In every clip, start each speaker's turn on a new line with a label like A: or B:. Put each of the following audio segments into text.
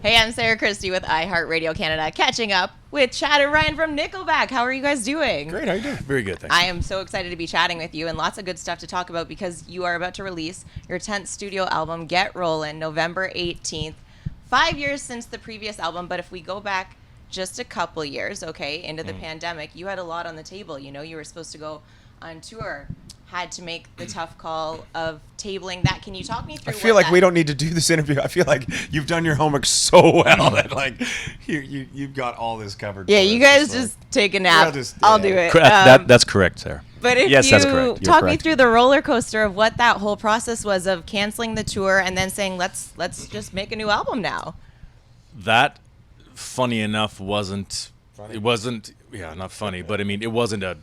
A: Hey, I'm Sarah Christie with iHeartRadio Canada, catching up with Chad and Ryan from Nickelback. How are you guys doing?
B: Great, how are you doing?
C: Very good, thanks.
A: I am so excited to be chatting with you and lots of good stuff to talk about because you are about to release your 10th studio album, Get Rollin, November 18th. 5 years since the previous album, but if we go back just a couple years, okay, into the pandemic, you had a lot on the table. You know, you were supposed to go on tour, had to make the tough call of tabling that. Can you talk me through
B: I feel like we don't need to do this interview. I feel like you've done your homework so well that like you've got all this covered.
A: Yeah,
B: for
A: you
B: us.
A: guys
B: It's
A: just take a nap.
B: just-
A: I'll
B: yeah.
A: do it.
C: That's correct, Sarah.
A: But if
C: Yes,
A: you
C: that's correct. You're
A: talk me
C: correct.
A: through the roller coaster of what that whole process was of canceling the tour and then saying, let's just make a new album now.
C: That, funny enough, wasn't.
B: Funny?
C: It wasn't. Yeah, not funny, but I mean, it wasn't a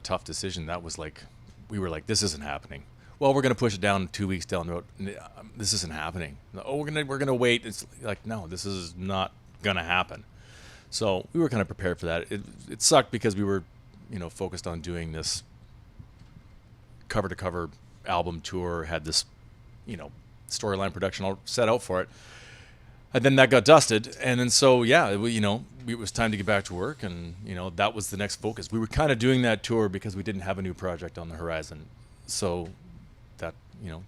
C: tough decision. That was like, we were like, this isn't happening. Well, we're gonna push it down 2 weeks down the road. This isn't happening. Oh, we're gonna wait. It's like, no, this is not gonna happen. So we were kind of prepared for that. It sucked because we were, focused on doing this cover to cover album tour. Had this, storyline production all set out for it. And then that got dusted, and then so it was time to get back to work, and that was the next focus. We were kind of doing that tour because we didn't have a new project on the horizon, so that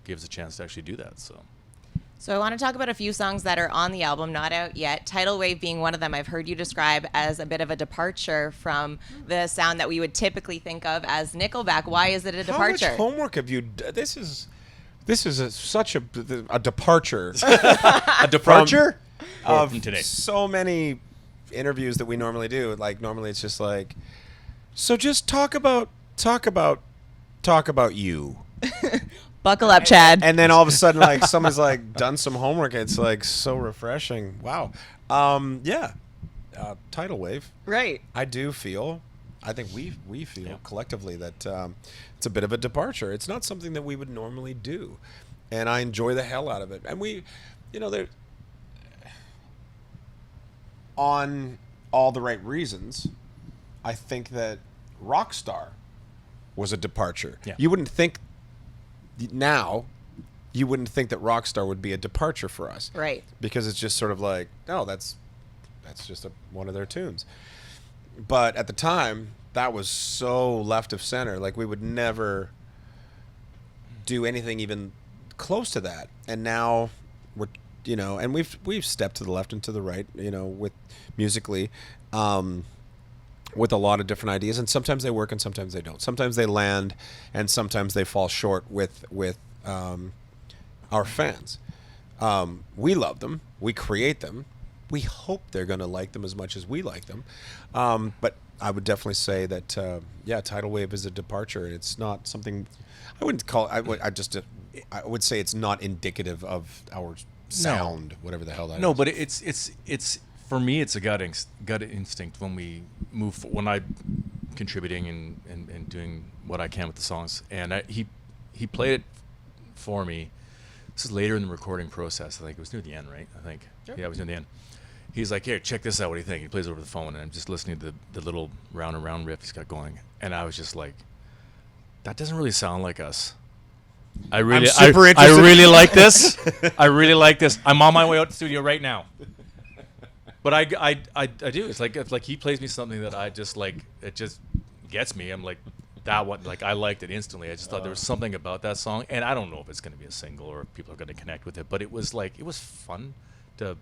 C: gives a chance to actually do that.
A: So I want to talk about a few songs that are on the album, not out yet. Tidal Wave being one of them. I've heard you describe as a bit of a departure from the sound that we would typically think of as Nickelback. Why is it a departure?
B: How much homework have you? This is such a departure.
C: A departure
B: of
C: from today.
B: So many interviews that we normally do. Like normally it's just like, so just talk about you.
A: Buckle up, Chad.
B: And then all of a sudden, like someone's like done some homework. It's like so refreshing. Wow. Tidal Wave.
A: Right.
B: I think we feel
C: Yeah.
B: collectively that it's a bit of a departure. It's not something that we would normally do, and I enjoy the hell out of it. And we, they're on all the right reasons. I think that Rockstar was a departure.
C: Yeah.
B: You wouldn't think now. You wouldn't think that Rockstar would be a departure for us,
A: Right.
B: because it's just sort of like, oh, that's just one of their tunes. But at the time, that was so left of center. Like we would never do anything even close to that. And now we're, and we've stepped to the left and to the right, with musically, with a lot of different ideas. And sometimes they work and sometimes they don't. Sometimes they land and sometimes they fall short with our fans. We love them. We create them. We hope they're going to like them as much as we like them. But I would definitely say that, Tidal Wave is a departure. And it's not something I wouldn't call it. I would say it's not indicative of our sound, whatever the hell that is.
C: No, but it's for me, it's a gut instinct when we move, when I'm contributing and doing what I can with the songs. And he played it for me. This is later in the recording process. I think it was near the end, right? I think.
A: Sure.
C: Yeah, it was near the end. He's like, here, check this out. What do you think? He plays over the phone, and I'm just listening to the little round and round riff he's got going. And I was just like, that doesn't really sound like us. I really like this. I really like this. I'm on my way out to the studio right now. But I do. It's like he plays me something that I just like. It just gets me. I'm like, that one. Like I liked it instantly. I just thought there was something about that song, and I don't know if it's going to be a single or if people are going to connect with it. But it was fun to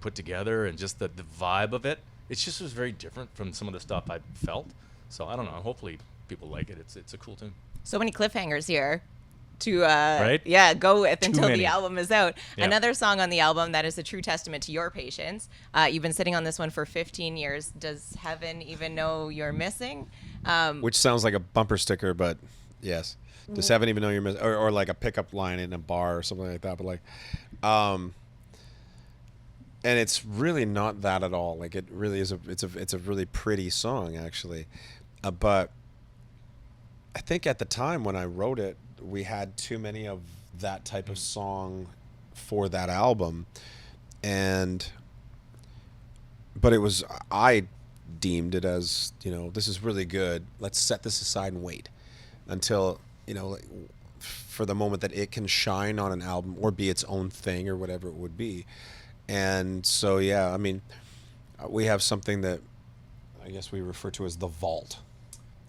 C: put together, and just the vibe of it. It just was very different from some of the stuff I felt. So I don't know. Hopefully people like it. It's a cool tune.
A: So many cliffhangers here to
C: Right?
A: go with until
C: many.
A: the album is out.
C: Yeah.
A: Another song on the album that is a true testament to your patience. You've been sitting on this one for 15 years. Does heaven even know you're missing?
B: Which sounds like a bumper sticker, but yes. Does heaven even know you're missing? Or like a pickup line in a bar or something like that. But and it's really not that at all. Like it really is it's a really pretty song actually. But I think at the time when I wrote it, we had too many of that type of song for that album. But I deemed it as, this is really good. Let's set this aside and wait until, for the moment that it can shine on an album or be its own thing or whatever it would be. And so, yeah, I mean, we have something that I guess we refer to as the vault.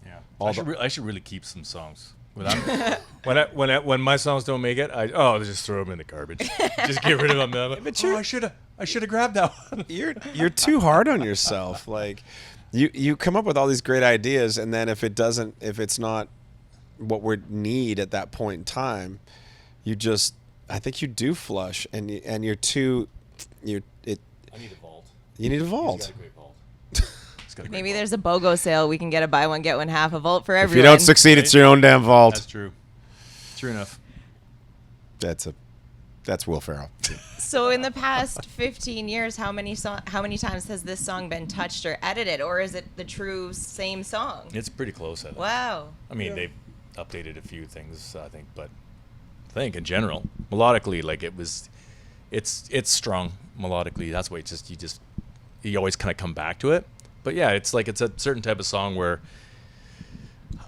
C: Yeah, I should really keep some songs. When my songs don't make it, just throw them in the garbage. Just get rid of them. But I should have grabbed that one.
B: You're too hard on yourself. Like, you come up with all these great ideas, and then if it's not what we need at that point in time, I think you do flush, and you're too.
C: I need a vault.
B: You need a vault.
C: He's got a great vault.
A: Maybe there's a BOGO sale. We can get a buy one get one half, a vault for everyone.
B: If you don't succeed, it's your own damn vault.
C: That's true. True enough.
B: That's Will Ferrell.
A: So in the past 15 years, how many times has this song been touched or edited, or is it the true same song?
C: It's pretty close. I think.
A: Wow.
C: I mean, they've updated a few things, I think, but I think in general, melodically, like it's strong melodically. That's why you always kind of come back to it. But yeah, it's a certain type of song where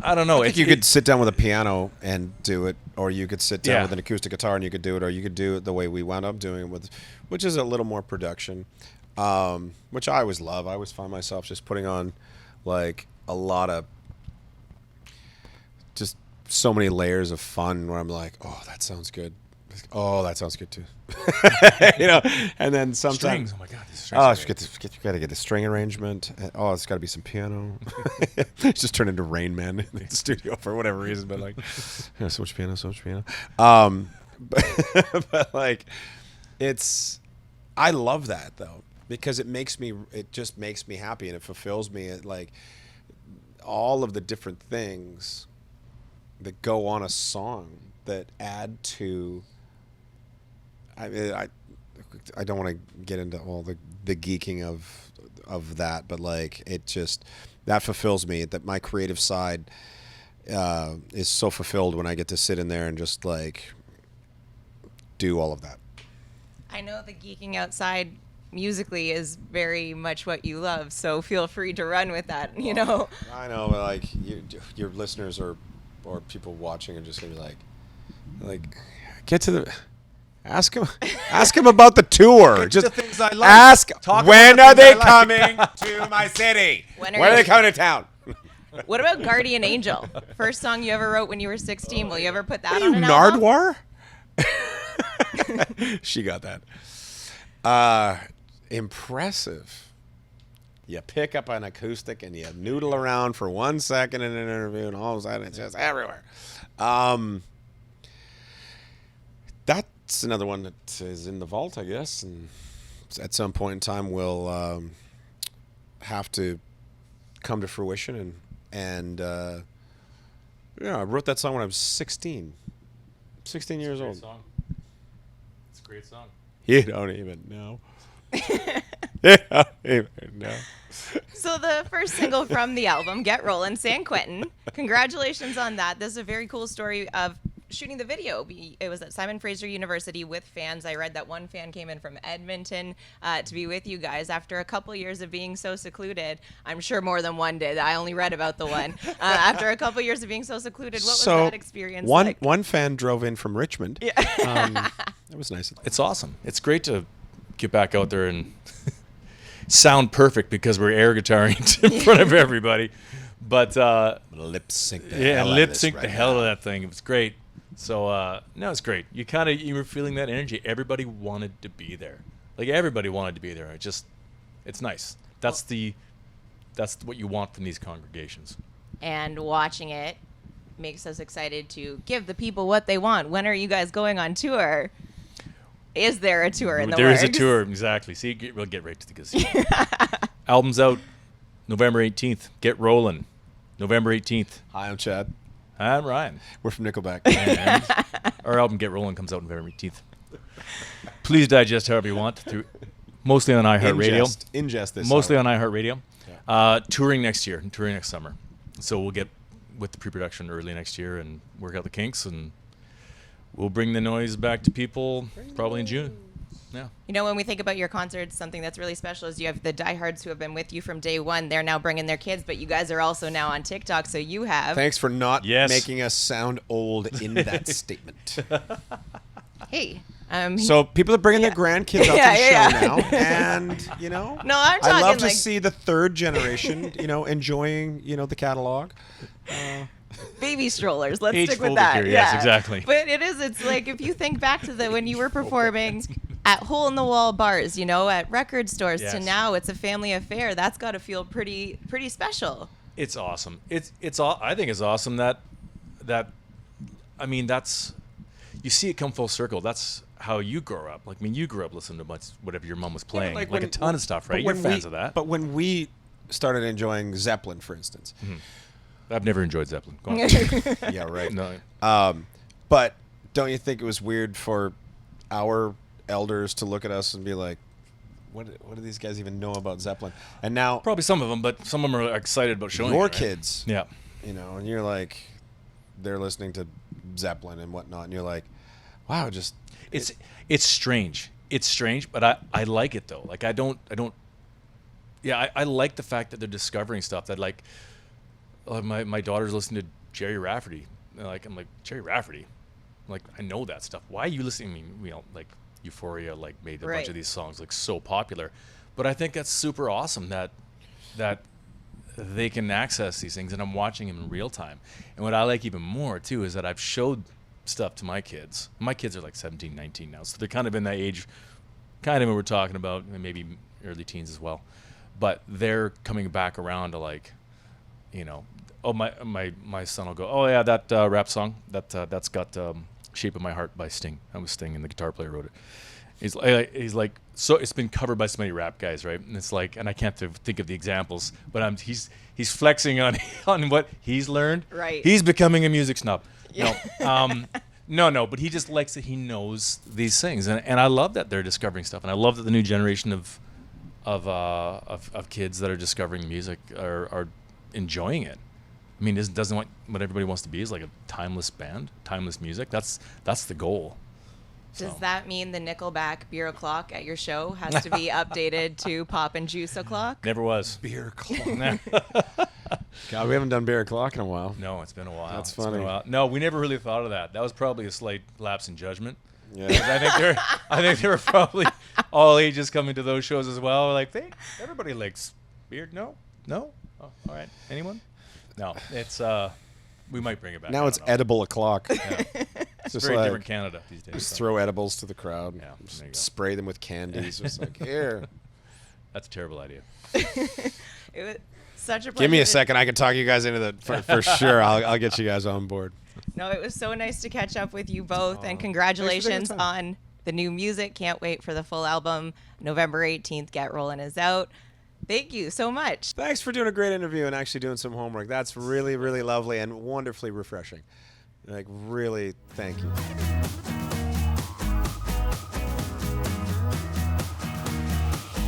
C: I don't know.
B: I think you could sit down with a piano and do it, or you could sit down with an acoustic guitar and you could do it, or you could do it the way we wound up doing it which is a little more production, which I always love. I always find myself just putting on like a lot of just so many layers of fun where I'm like, oh, that sounds good. Oh, that sounds good too. And then sometimes
C: strings. Oh my God, these strings.
B: You gotta get the string arrangement. Oh, it's gotta be some piano. It's just turned into Rain Man in the studio for whatever reason. But like, so much piano. But like, I love that though, because it just makes me happy and it fulfills me. Like all of the different things that go on a song that add to. I don't want to get into all the geeking of that, but like that fulfills me. That my creative side is so fulfilled when I get to sit in there and just like do all of that.
A: I know the geeking outside musically is very much what you love, so feel free to run with that. I know,
B: but like your listeners or people watching are just gonna be like, get to the. Ask him about the tour. Just
C: the things I like.
B: Ask when are they coming to my city?
A: When
B: are they coming to town?
A: What about Guardian Angel? First song you ever wrote when you were 16. Will you ever put that on an album?
B: Nardwuar? She got that. Impressive. You pick up an acoustic and you noodle around for 1 second in an interview, and all of a sudden it's just everywhere. That's another one that is in the vault, I guess, and at some point in time will have to come to fruition. And I wrote that song when I was 16 years old.
C: Song. It's a great song.
B: You don't even know. You don't even know.
A: So the first single from the album, Get Rollin', San Quentin. Congratulations on that. This is a very cool story of shooting the video. It was at Simon Fraser University with fans. I read that one fan came in from Edmonton to be with you guys after a couple years of being so secluded. I'm sure more than one did. I only read about the one. After a couple years of being so secluded, what was that experience like?
B: One fan drove in from Richmond. Yeah. It was nice.
C: It's awesome. It's great to get back out there and sound perfect because we're air guitaring in front of everybody. But
B: lip sync the
C: hell out of that thing. It was great. So no, it's great. You were feeling that energy. Everybody wanted to be there. Like everybody wanted to be there. It's nice. That's what you want from these congregations.
A: And watching it makes us excited to give the people what they want. When are you guys going on tour? Is there a tour in the
C: works?
A: There is
C: a tour, exactly. See, we'll get right to the gazebo. Album's out November 18th. Get Rollin', November 18th.
B: Hi, I'm Chad.
C: I'm Ryan.
B: We're from Nickelback.
C: And our album Get Rollin' comes out November 18th. Please digest however you want, mostly on iHeartRadio.
B: Ingest this.
C: Mostly on iHeartRadio. Yeah. Touring next summer. So we'll get with the pre-production early next year and work out the kinks, and we'll bring the noise back to people probably in June. Yeah.
A: You know, when we think about your concerts, something that's really special is you have the diehards who have been with you from day one. They're now bringing their kids, but you guys are also now on TikTok, so you have.
B: Thanks for not
C: Yes.
B: making us sound old in that statement.
A: Hey.
B: So people are bringing their grandkids out to the show now, and
A: No, I'm talking
B: I love to
A: like-
B: see the third generation, enjoying, the catalog.
A: baby strollers. Let's
C: Age
A: stick with
C: phobic
A: that.
C: here, yes,
A: Yeah.
C: exactly.
A: But it's like if you think back to when you were performing at hole in the wall bars, at record stores, to
C: Yes.
A: now it's a family affair. That's got to feel pretty special.
C: It's awesome. I think it's awesome that I mean, that's, you see it come full circle. That's how you grew up. Like, I mean, you grew up listening to whatever your mom was playing, like a ton of stuff, right? You're fans of that.
B: But when we started enjoying Zeppelin, for instance,
C: I've never enjoyed Zeppelin. Go on.
B: yeah, right.
C: No.
B: But don't you think it was weird for our elders to look at us and be like, what do these guys even know about Zeppelin? And now
C: Probably some of them, but some of them are excited about showing
B: your
C: it, right?
B: kids,
C: Yeah.
B: and you're like, they're listening to Zeppelin and whatnot, and you're like, wow, just
C: It's strange. It's strange, but I like it though. Like I don't. Yeah, I like the fact that they're discovering stuff that like my daughter's listening to Jerry Rafferty. And I'm like Jerry Rafferty. I'm like I know that stuff. Why are you listening? I mean, like Euphoria like made a bunch of these songs like so popular, but I think that's super awesome that they can access these things, and I'm watching them in real time. And what I like even more too is that I've showed stuff to my kids. My kids are like 17, 19 now, so they're kind of in that age, kind of what we're talking about, and maybe early teens as well. But they're coming back around to like, oh my son will go, oh yeah, that rap song that's got "Shape of My Heart" by Sting. That was Sting, and the guitar player wrote it. He's like, so it's been covered by so many rap guys, right? And it's like, and I can't think of the examples, but he's flexing on what he's learned.
A: Right.
C: He's becoming a music snob.
A: Yeah.
C: No, but he just likes that he knows these things, and I love that they're discovering stuff, and I love that the new generation of kids that are discovering music are enjoying it. I mean, doesn't what everybody wants to be is like a timeless band, timeless music. That's the goal.
A: Does
C: So.
A: that mean the Nickelback beer o'clock at your show has to be updated to pop and juice o'clock?
C: Never was.
B: beer clock. God, we haven't done beer o'clock in a while.
C: No, it's been a while.
B: That's
C: It's been a
B: funny.
C: while. No, we never really thought of that. That was probably a slight lapse in judgment.
B: Yeah.
C: I think there were probably all ages coming to those shows as well. Like, everybody likes beer. No. Oh, all right. Anyone? No. It's we might bring it back.
B: Now
C: I
B: it's
C: don't know.
B: edible o'clock.
C: Yeah.
B: It's
C: It's
B: just
C: very
B: like,
C: different Canada these days.
B: just
C: so
B: throw edibles to the crowd.
C: Yeah,
B: Just
C: there you go.
B: spray them with candies. Just like, here.
C: That's a terrible idea.
A: It was such a pleasure.
B: Give me a
A: to-
B: second. I can talk you guys into that for sure. I'll get you guys on board.
A: No, it was so nice to catch up with you both, and
B: Thanks for
A: congratulations
B: taking the time.
A: on the new music. Can't wait for the full album. November 18th, Get Rollin' is out. Thank you so much.
B: Thanks for doing a great interview and actually doing some homework. That's really, really lovely and wonderfully refreshing. Like, really, thank you.